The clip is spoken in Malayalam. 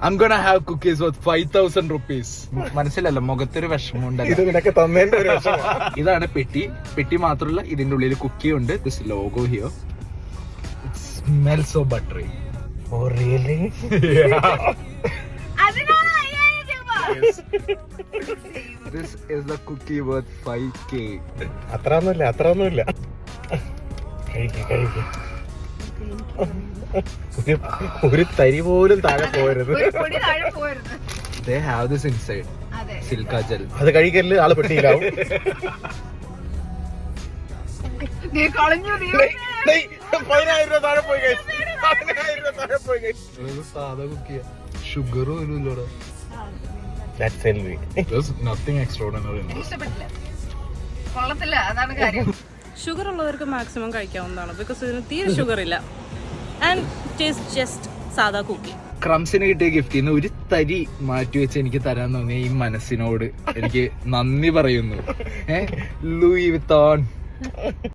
I'm gonna have cookies worth 5,000 rupees. മനസ്സിലല്ല, മുഖത്തൊരു വിഷമമുണ്ടല്ലോ. ഇത് നിനക്ക് തന്നതിന്റെ ഒരു വിഷമം. ഇതാണ് പെട്ടി മാത്രമല്ല, ഇതിന്റെ ഉള്ളിൽ കുക്കി ഉണ്ട്. This logo here. It smells so buttery. Oh really? Yes. This is the cookie worth 5K. അത്രയൊന്നുമില്ല. കഴിക്ക്. ഒരു തരി പോലും താഴെ പോരുത്. They have this inside. Silka gel. അത് കഴിക്കല് ആള് പെട്ടിയിലാവും. സാധാ കുക്കിയാ, ഷുഗർ പോലും ഇല്ലടാ. That's Selvi. There's nothing extraordinary in this. Sugar ഉള്ളവർക്ക് മാക്സിമം കഴിക്കാവുന്നതാണ്, ബിക്കോസ് ഇതിന് തീരെ ഷുഗർ ഇല്ല. ആൻഡ് ടേസ്റ്റ് ജസ്റ്റ് സാധാ കുക്കി. ക്രംസിന് കിട്ടിയ ഗിഫ്റ്റിന്ന് ഒരു തരി മാറ്റി വെച്ച് എനിക്ക് തരാൻ തോന്നിയ ഈ മനസ്സിനോട് എനിക്ക് നന്ദി പറയുന്നു. Louis Vuitton.